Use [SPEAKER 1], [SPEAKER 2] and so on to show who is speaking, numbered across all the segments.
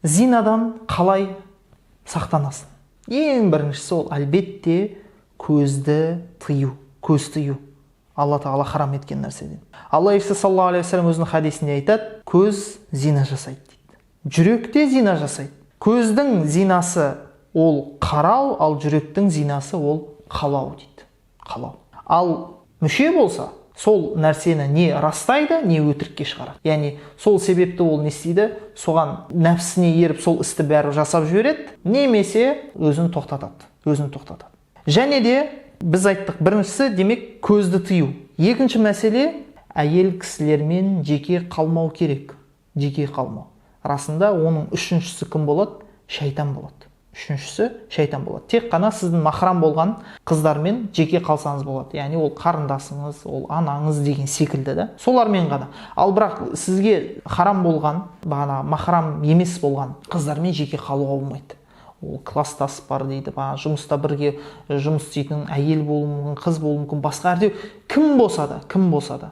[SPEAKER 1] зинадан қалай сақтанасың? Ең біріншісі ол әлбетте көзді тыю, көз тыю. Алла тағала харам еткен нәрседен. Алла Иса саллаллаху алейхи вассалам өзінің хадисінде айтады, көз зина жасайды дейді. Жүректе зина жасайды. Көздің зинасы ол қарау, ал жүректің зинасы ол қалау дейді. Қалау. Ал мүше болса, сол нәрсені не растайды, не өтірікке шығарады. Яғни сол себепті ол не істейді? Соған нәпсісіне еріп сол істі бәрі жасап жібереді, немесе өзін тоқтатады. Және де біз айттық, біріншісі демек көзді тыю. Екінші мәселе, әйел кісілермен жеке қалмау керек. Жеке қалмау. Расында оның үшіншісі кім болады? Шайтан болады. Тек қана сіздің махрам болған қыздармен жеке қалсаңыз болады. Яғни ол қарындасыңыз, ол анаңыз деген секілді да. Солармен ғана. Ал бірақ сізге харам болған, махрам емес болған қыздармен жеке қалуға болмайды. Ол класстас бар дейді, жұмыста бірге жұмыс істейтін әйел болуы мүмкін, қыз болуы мүмкін, басқа әрде кім болса да.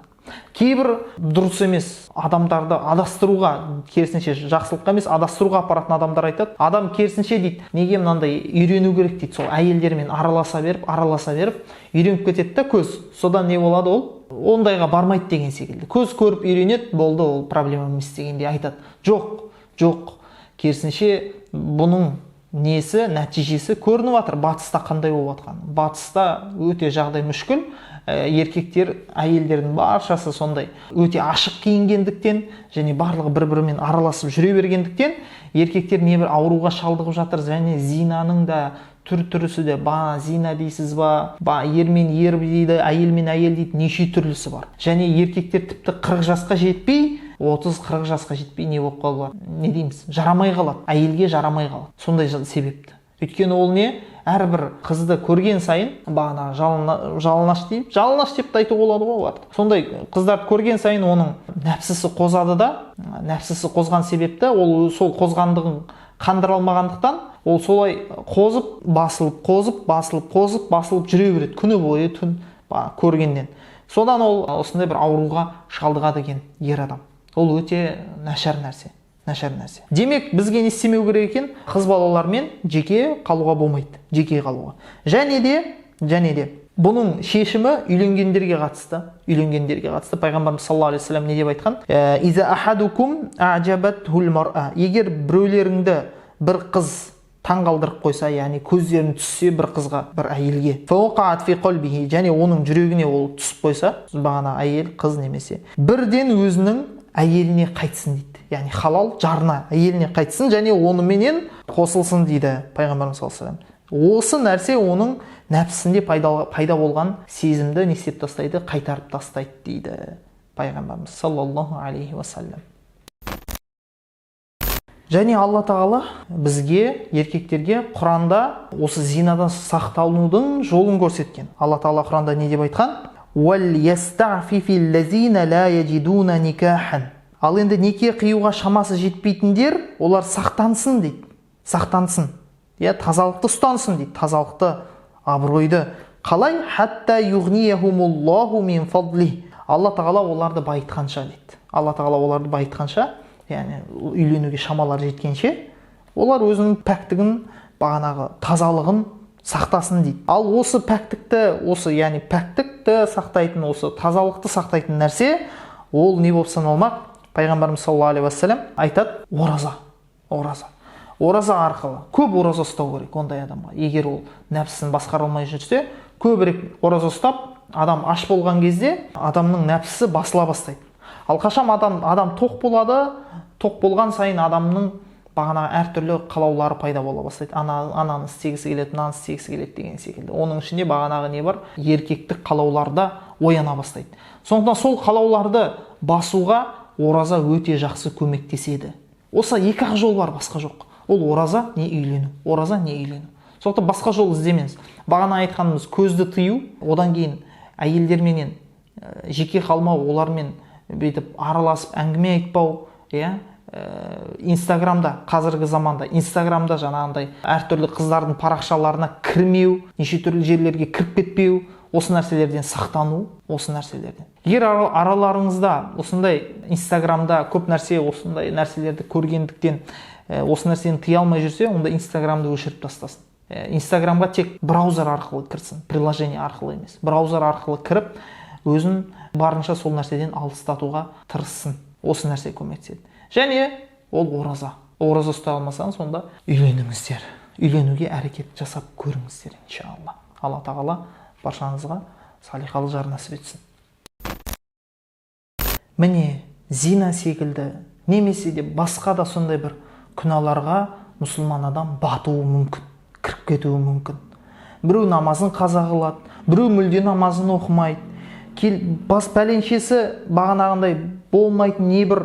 [SPEAKER 1] Кейбір дұрыс емес адамдарды адастыруға, керісінше жақсылыққа емес, адастыруға апаратын адамдар айтады. Адам керісінше дейді, неге мынандай үйрену керек дейді. Сол әйелдермен араласа беріп, үйреніп кетеді да көз. Содан не болады ол? Ондайға бармайды деген секілді. Көз көріп үйренеді, болды, ол проблема емес дегенде айтады. Жоқ. Керісінше бұның нәтижесі көрініп жатыр. Батыста қандай болып жатқан? Батыста өте жағдай мүшкіл. Еркектер, әйелдердің баршасы сондай өте ашық киінгендіктен және барлығы бір-бірімен араласып жүре бергендіктен еркектер небір ауруға шалдығып жатыр. Және зинаның да түр-түрісі де, зина дейсіз ба, ермен ер дейді, әйелмен әйел дейді, неше түрлісі бар. Және еркектер тіпті 40 жасқа жетпей, 30-40 жасқа жетпей не болып қалады? Не дейміз? Жарамай қалады. Әйелге жарамай қалады. Сондай себепті. Өйткені ол не? Әрбір қызды көрген сайын, жалынаш деп айтуға болады ғой. Сондай қыздарды көрген сайын оның нәпсісі қозады да, нәпсісі қозған себепті, ол сол қозғандығын қандыра алмағандықтан, ол солай қозып, басылып жүре береді. Күні бойы түн көргеннен. Содан ол осындай бір ауруға шалдығады екен ер адам. Ол өте нашар нәрсе. Демек, бізге не істемеу керек екен? Қыз балалармен жеке қалуға болмайды. Және де бұның шешімі үйленгендерге қатысты. Пайғамбарымыз саллаллаху алейхи вассалам не деп айтқан? Иза ахадукум а'жабатхул мар'a. Егер біреулеріңді бір қыз таңғалдырып қойса, яғни көздерін түссе бір қызға, бір әйелге, фауқаат фи қалбихи, және оның жүрегіне ол түсіп қойса, әйел, қыз немесе, бірден өзінің әйеліне қайтсын дейді. Яғни халал жарына әйеліне қайтсын және онымен қосылсын дейді Пайғамбарымыз саллаллаху алейхи вассалам. Осы нәрсе оның нәпсісінде пайда болған сезімді не істеп тастайды? Қайтарып тастайды дейді Пайғамбарымыз саллаллаху алейхи вассалам. Және Алла тағала бізге, еркектерге Құранда осы зинадан сақталудың жолын көрсеткен. Алла тағала Құранда не деп айтқан? وَلْيَسْتَعْفِفِ الَّذِينَ لَا يَجِدُونَ نِكَاحًا. Ал енді неке қиюға шамасы жетпейтіндер, олар сақтансын дейді. Тазалықты ұстансын дейді. Тазалықты, абыройды. Қалай? Хатта юғнияхумуллаху мин фадлих. Алла тағала оларды байытқанша дейді. Яғни үйленуге шамалар жеткенше, олар өзінің пәктігін, тазалығын сақтасын дейді. Ал осы пәктікті, пәктікті сақтайтын, осы тазалықты сақтайтын нәрсе, ол не болып саналмақ? Пайғамбарымыз саллаллаху алейхи вассалам айтады, ораза арқылы. Көп ораза ұстау керек ондай адамға. Егер ол нәпсісін басқара алмай жүрсе, көбірек ораза ұстап, адам аш болған кезде адамның нәпсісі басыла бастайды. Ал қашан адам тоқ болады, тоқ болған сайын адамның әртүрлі қалаулары пайда бола бастайды. Ананы істегісі келеді, мынаны істегісі келеді деген секілді. Оның ішінде не бар? Еркектік қалауларда ояна бастайды. Сондықтан сол қалауларды басуға ораза өте жақсы көмектеседі. Осы екі-ақ жол бар, басқа жоқ. Ол ораза не үйлену. Сондықтан басқа жол іздемеңіз. Бағана айтқанымыз көзді тыю, одан кейін әйелдерменен жеке қалмау, олармен бүйтіп араласып әңгіме айтпау, Инстаграмда, қазіргі заманда Инстаграмда жаңағындай әртүрлі қыздардың парақшаларына кірмеу, неше түрлі жерлерге кіріп кетпеу, осы нәрселерден сақтану, осы нәрселерден. Егер араларыңызда осындай инстаграмда көп нәрсе, осындай нәрселерді көргендіктен осы нәрсені тыя алмай жүрсе, онда инстаграмды өшіріп тастасын. Инстаграмға тек браузер арқылы кірсін, приложение арқылы емес. Браузер арқылы кіріп, өзін барынша сол нәрседен алыстатуға тырыссын. Осы нәрсе көмектеседі. Және ол ораза. Ораза ұстай алмасаңыз, сонда үйленіңіздер. Үйленуге әрекет жасап көріңіздер, иншалла. Алла тағала баршаңызға салихалы жар нәсіп етсін. Міне, зина секілді, немесе де басқа да сондай бір күнәларға мұсылман адам батуы мүмкін, кіріп кетуі мүмкін. Біреу намазын қаза қылады, біреу мүлде намазын оқымайды. Бас пәленшесі бағанағындай болмайтын небір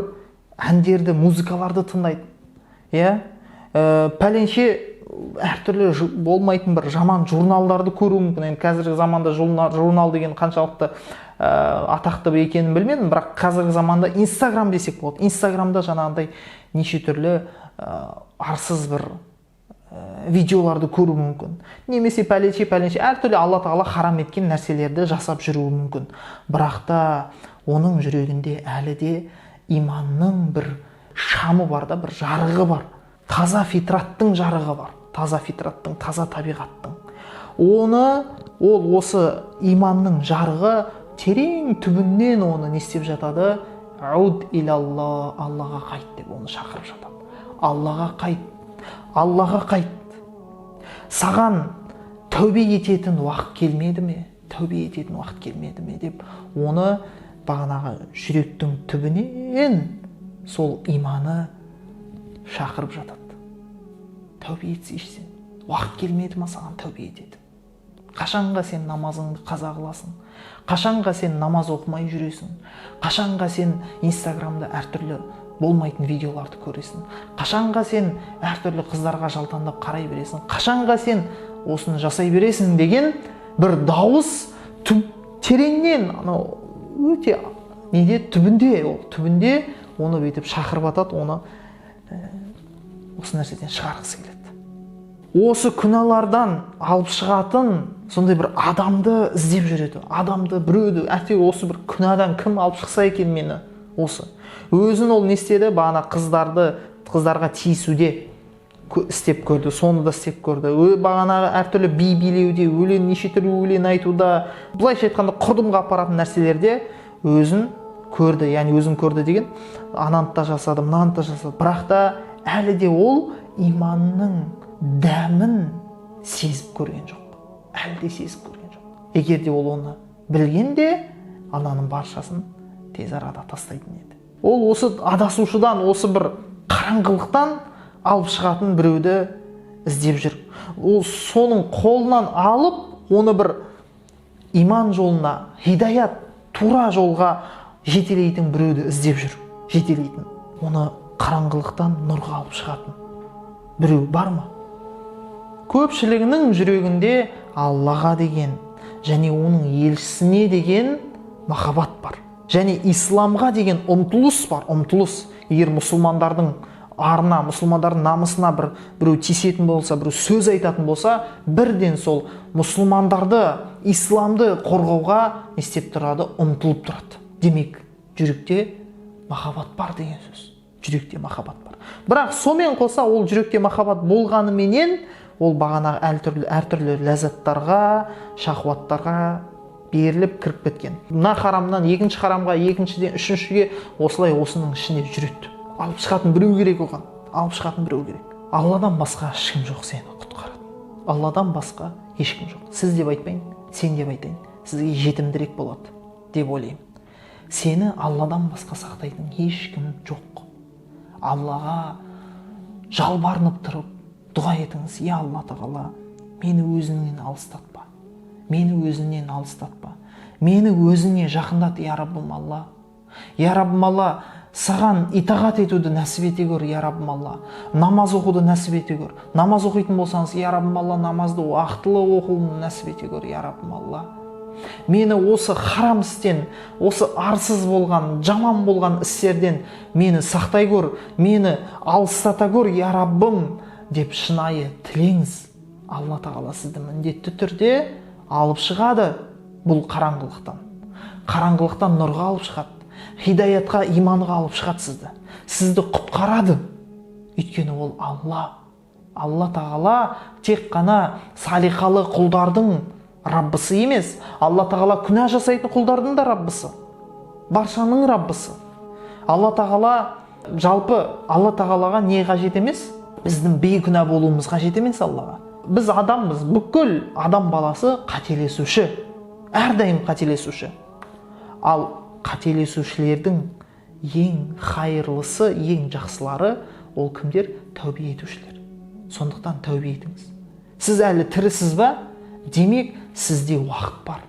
[SPEAKER 1] әндерді, музыкаларды тыңдайды. Пәленше әртүрлі болмайтын бір жаман журналдарды көруі мүмкін. Енді қазіргі заманда журнал деген қаншалықты атақты екенін білмедім, бірақ қазіргі заманда Инстаграм десек болады. Инстаграмда жаңағындай неше түрлі арсыз бір видеоларды көру мүмкін. Немесе пәленше әртүрлі Алла тағала харам еткен нәрселерді жасап жүруі мүмкін. Бірақ та оның жүрегінде әлі де иманның бір шамы бар да, бір жарығы бар. Таза фитраттың жарығы бар. Таза фитраттың, таза табиғаттың. Ол осы иманның жарығы терең түбінен оны не істеп жатады? Ауд илалла, Аллаға қайт деп оны шақырып жатады. Аллаға қайт. Аллаға қайт. Саған тәубе ететін уақыт келмеді ме? Тәубе ететін уақыт келмеді ме деп оны бағанағы жүректің түбінен сол иманы шақырып жатады. Тәубе етсейші сен. Уақыт келмеді ма саған тәубе етеді? Қашанға сен намазыңды қаза қыласың? Қашанға сен намаз оқымай жүресің? Қашанға сен инстаграмда әртүрлі болмайтын видеоларды көресің? Қашанға сен әртүрлі қыздарға жалтандап қарай бересің? Қашанға сен осыны жасай бересің деген бір дауыс тереңнен, өте түбінде оны бүйтіп шақырып атады, оны осы нәрседен шығарғысы келеді. Осы күнәлардан алып шығатын сондай бір адамды іздеп жүреді. Адамды, біреуді, әйтеуір осы бір күнәдан кім алып шықса екен мені осы. Өзін ол не істеді? Бағана қыздарға тиісуде істеп көрді, соны да істеп көрді. Бағанағы әртүрлі би билеуде, неше түрлі өлең айтуда, былайша айтқанда құрдымға апаратын нәрселерде өзін көрді. Яғни өзін көрді деген, ананы да жасады, мынаны да жасады. Бірақ та әлі де ол иманның дәмін сезіп көрген жоқ. Әлі де сезіп көрген жоқ. Егер де ол оны білгенде, ананың баршасын тез арада тастайтын еді. Ол осы адасушыдан, осы бір қараңғылықтан алып шығатын біреуді іздеп жүр. Ол соның қолынан алып, оны бір иман жолына, хидаят, тура жолға жетелейтін біреуді іздеп жүр. Жетелейтін. Оны қараңғылықтан нұрға алып шығатын біреу бар ма? Көпшілігінің жүрегінде Аллаға деген және оның елшісіне деген махаббат бар. Және исламға деген ұмтылыс бар, ұмтылыс. Егер мұсылмандардың арына, мұсылмандардың намысына біреу тиісетін болса, біреу сөз айтатын болса, бірден сол мұсылмандарды, исламды қорғауға не істеп тұрады? Ұмтылып тұрады. Демек, жүректе махаббат бар деген сөз. Жүректе махаббат бар. Бірақ сонымен қоса ол жүректе махаббат болғаныменен ол бағана әртүрлі ләззаттарға, шахуаттарға беріліп кіріп кеткен. Мына харамнан екінші харамға, екіншіден үшіншіге осылай осының ішіне жүреді. Алып шығатын біреу керек оған. Алып шығатын біреу керек. Алладан басқа ешкім жоқ сені құтқарады. Алладан басқа ешкім жоқ. Сіз деп айтпайын, сен деп айтайын. Сізге жетімдірек болады деп ойлаймын. Сені Алладан басқа сақтайтын ешкім жоқ. Аллаға жалбарынып тұрып дұға етіңіз. Я Алла тағала, мені өзіңнен алыстатпа. Мені өзіңнен алыстатпа. Мені өзіңе жақындат, я Раббым Алла. Я Раббым Алла, саған итағат етуді нәсіп ете көр, я Раббым Алла. Намаз оқуды нәсіп ете көр. Намаз оқитын болсаңыз, я Раббым Алла, намазды уақытылы оқуын нәсіп ете көр, я Раббым Алла. Мені осы харам істен, осы арсыз болған, жаман болған істерден мені сақтай көр, мені алыстата көр, я Раббым деп шынайы тілеңіз. Алла тағала сізді міндетті түрде алып шығады. бұл қараңғылықтан нұрға алып шығады, хидаятқа, иманға алып шығады сізді құтқарады. Өйткені ол Алла тағала тек қана салиқалы құлдардың Раббысы емес, Алла тағала күнә жасайтын құлдардың да Раббысы, баршаның Раббысы. Алла тағалаға не қажет емес? Біздің бейкүнә болуымыз қажет емес Аллаға. Біз адамбыз, бүкіл адам баласы қателесуші, әрдайым қателесуші. Ал қателесушілердің ең хайырлысы, ең жақсылары ол кімдер? Тәубе етушілер. Сондықтан тәубе етіңіз. Сіз әлі тірісіз ба? Демек, сізде уақыт бар.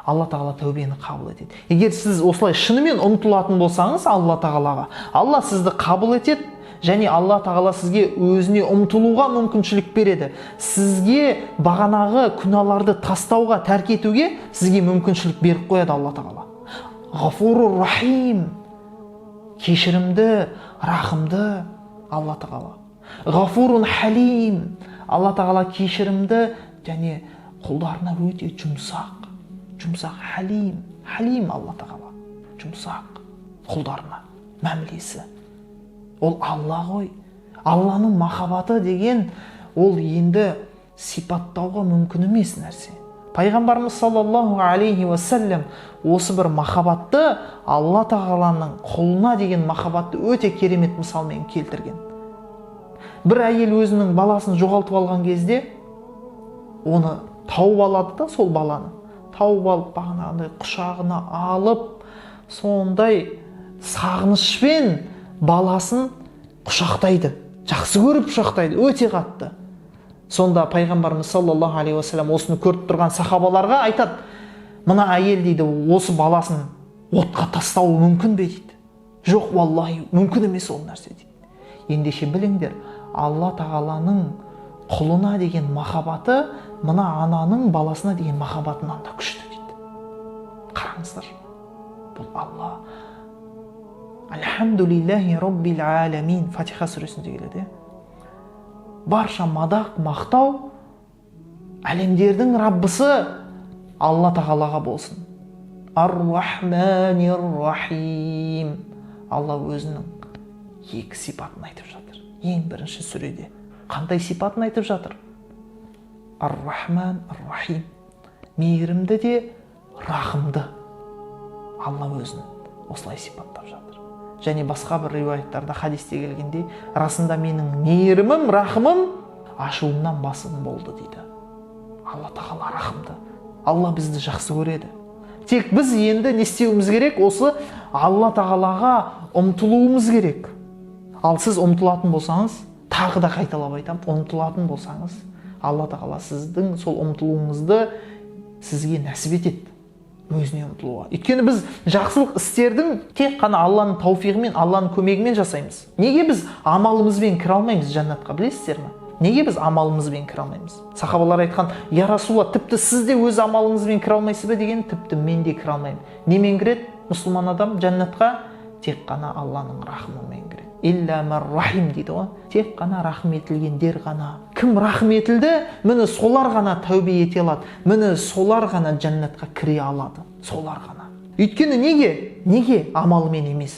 [SPEAKER 1] Алла тағала тәубені қабыл етеді. Егер сіз осылай шынымен ұмтылатын болсаңыз Алла тағалаға, Алла сізді қабыл етеді, және Алла тағала сізге өзіне ұмтылуға мүмкіншілік береді. Сізге бағанағы күнәларды тастауға, тәрк етуге сізге мүмкіншілік беріп қояды Алла тағала. Ғафурур рахим, кешірімді, рахымды Алла тағала. Ғафурун халим, Алла тағала кешірімді және құлдарына өте жұмсақ. Халим Алла тағала. Жұмсақ құлдарына мәмілесі. Ол Алла ғой. Алланың махаббаты деген ол енді сипаттауға мүмкін емес нәрсе. Пайғамбарымыз саллаллаху алейхи уассалям осы бір махаббатты, Алла тағаланың құлына деген махаббатты өте керемет мысалмен келтірген. Бір әйел өзінің баласын жоғалтып алған кезде оны тауып алады да, сол баланы тауып алып бағанағындай құшағына алып, сондай сағынышпен баласын құшақтайды, жақсы көріп құшақтайды, өте қатты. Сонда пайғамбарымыз саллаллаху алейхи уассалам осыны көріп тұрған сахабаларға айтады: мына әйел дейді, осы баласын отқа тастауы мүмкін бе дейді. Жоқ, валлахи, мүмкін емес ол нәрсе дейді. Ендеше біліңдер, Алла тағаланың құлына деген махаббаты мына ананың баласына деген махаббатынан да күшті дейді. Қараңыздар, бұл Алла. Альхамдулиллахи роббил аламин, Фатиха сүресінде келеді. Барша мадақ, мақтау әлемдердің Раббысы Алла тағалаға болсын. Ар-Рахманир Рахим. Алла өзінің екі сипатын айтып жатыр. Ең бірінші сүреде қандай сипатын айтып жатыр? Ар-Рахман, Ар-Рахим. Мейірімді де, рахымды. Алла өзін осылай сипаттап жатыр. Және басқа бір риуаяттарда, хадисте келгенде, расында менің мейірімім, рахымым ашуымнан басым болды дейді. Алла тағала рахымды. Алла бізді жақсы көреді. Тек біз енді не істеуіміз керек? Осы Алла тағалаға ұмтылуымыз керек. Ал сіз ұмтылатын болсаңыз, тағы да қайталап айтамын, ұмтылатын болсаңыз, Алла тағала сіздің сол ұмтылуыңызды сізге нәсіп етеді, өзіне ұмтылуға. Өйткені біз жақсылық істердің тек қана Алланың тауфиғымен, Алланың көмегімен жасаймыз. Неге біз амалымызбен кіре алмаймыз жәннатқа, білесіздер ме? Неге біз амалымызбен кіре алмаймыз? Сахабалар айтқан: я Расулалла, тіпті сіз де өз амалыңызбен кіре алмайсыз ба деген, тіпті мен де кіре алмаймын. Немен кіреді мұсылман адам жәннатқа? Тек қана Алланың рахымымен кіреді. Илля мар рахим дейді ғой. Тек қана рахым етілгендер ғана. Кім рахым етілді, міне солар ғана тәубе ете алады. Міне солар ғана жәннатқа кіре алады. Солар ғана. Өйткені неге амалымен емес?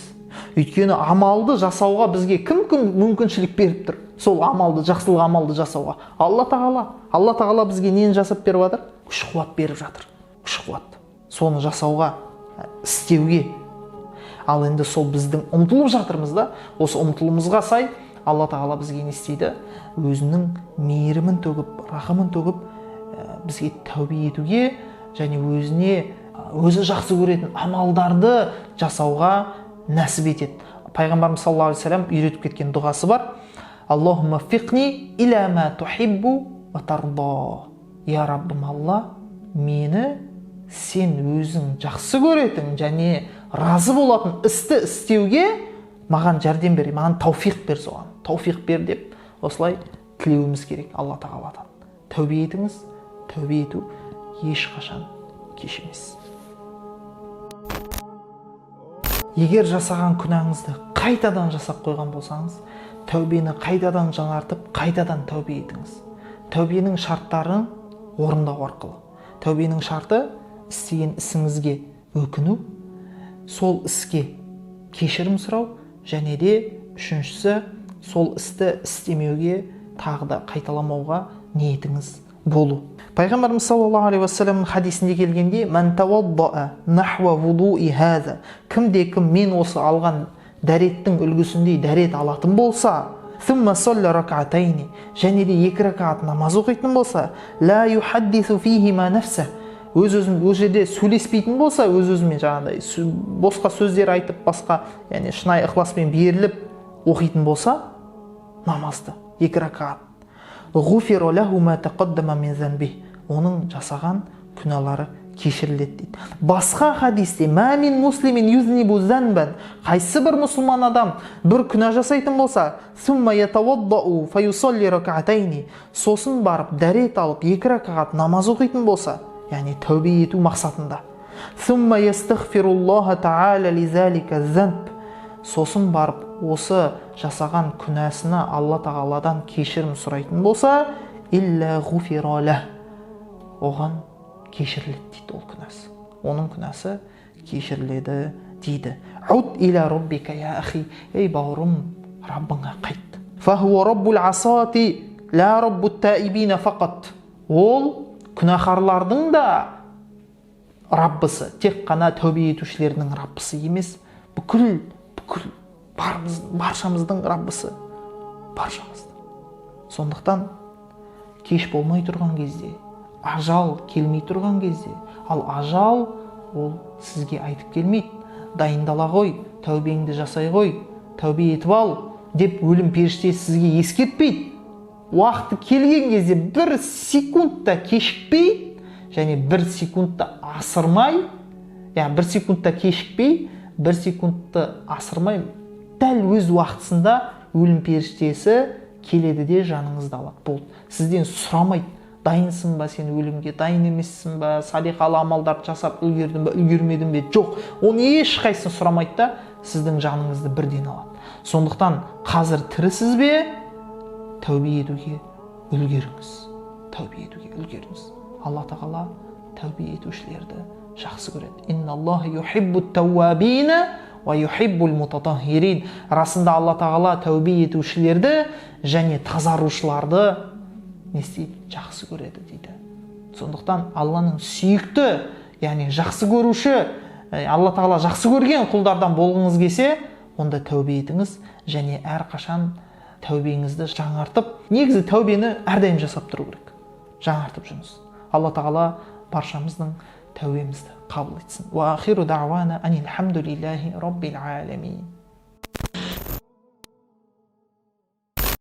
[SPEAKER 1] Өйткені амалды жасауға бізге кім мүмкіншілік беріп тұр? Сол амалды, жақсылық амалды жасауға Алла тағала. Алла тағала бізге нені жасап беріп жатыр? Күш-қуат беріп жатыр. Күш-қуат. Соны жасауға, істеуге. Ал енді сол біздің ұмтылып жатырмыз да, осы ұмтылымызға сай Алла тағала бізге не істейді? Өзінің мейірімін төгіп, рахымын төгіп, бізге тәубе етуге және өзі жақсы көретін амалдарды жасауға нәсіп етеді. Пайғамбарымыз саллаллаху алейхи вассалам үйретіп кеткен дұғасы бар: Аллахумма фиқни иля ма тухиббу ва тарда. Я Раббым Алла, мені сен өзің жақсы көретін және разы болатын істі істеуге маған жәрдем бер, маған тауфиқ бер, соған тауфиқ бер деп осылай тілеуіміз керек Алла тағаладан. Тәубе етіңіз. Тәубе ету ешқашан кеш емес. Егер жасаған күнәңізді қайтадан жасап қойған болсаңыз, тәубені қайтадан жаңартып, қайтадан тәубе етіңіз. Тәубенің шарттарын орындау арқылы. Тәубенің шарты істеген ісіңізге өкіну, сол іске кешірім сұрау, және де үшіншісі сол істі істемеуге тағы да қайталамауға ниетіңіз болу. Пайғамбарымыз саллаллаху алейхи уассалам хадисінде келгенде: "Ман тавадда'a нахва вуду'i хаза", кімде-кім мен осы алған дәреттің үлгісіндей дәрет алатын болса, "Сумма салла рак'атайни", және де 2 ракат намаз оқитын болса, "Ла юхаддису фихима нафса", өз-өзімен ол жерде сөйлеспейтін болса, өз-өзімен жаңағыдай босқа сөздер айтып, басқа, яғни шынайы ықыласпен беріліп оқитын болса, намазды 2 ракат, ғуфиро лаху ма тақаддама мин занбих, оның жасаған күнәлары кешіріледі дейді. Басқа хадисте: "Ма мин муслимин юзнибу занбан", қайсы бір мұсылман адам бір күнә жасайтын болса, "Сумма ятаваддау фаюсалли рак'атайни", сосын барып дәрет алып 2 ракат намаз оқитын болса, яғни тәубе ету мақсатында, "Сумма ястағфируллаха та'аля лизалика занб", сосын барып осы жасаған күнәсіне Алла тағаладан кешірім сұрайтын болса, "Илля ғуфиро лах", оған кешіріледі дейді ол күнәсі. Оның күнәсі кешіріледі дейді. "Уд иля роббика я ахи", ей бауырым, Раббыңа қайт. "Фахуа роббул асати ла роббут таибина фақат", ол күнәһарлардың да Раббысы, тек қана тәубе етушілердің Раббысы емес, бүкіл баршамыздың Раббысы, баршамыздың. Сондықтан кеш болмай тұрған кезде, ажал келмей тұрған кезде, ал ажал ол сізге айтып келмейді: "Дайындала ғой, тәубеңді жасай ғой, тәубе етіп ал", деп өлім періштесі сізге ескертпейді. Уақыты келген кезде 1 секундта кешікпей, және 1 секундта асырмай, яғни 1 секундта кешікпей, 1 секундты асырмай, дәл өз уақытысында өлім періштесі келеді де жаныңызды алады. Болды. Сізден сұрамайды: "Дайынсың ба сен өлімге, дайын емессің ба, салиқалы амалдарды жасап үлгердің ба, үлгермедің бе?" Жоқ. Оны ешқайсысын сұрамайды да сіздің жаныңызды бірден алады. Сондықтан қазір тірісіз бе? Тәубе етуге үлгеріңіз. Тәубе етуге үлгеріңіз. Алла тағала тәубе етушілерді жақсы көреді. "Инналлаха юхиббут тауабина ва юхиббул мутатаххирин". Расында Алла тағала тәубе етушілерді және тазарушыларды не істейді? Жақсы көреді дейді. Сондықтан Алланың сүйікті, яғни жақсы көруші, Алла тағала жақсы көрген құлдардан болғыңыз келсе, онда тәубе етіңіз және әрқашан тәубеңізді жаңартып, негізі тәубені әрдайым жасап тұру керек. Жаңартып жүріңіз. Алла тағала баршамыздың тәубемізді қабыл етсін. Ва ахиру дa'вана анил хамдулиллахи rabbil alamin.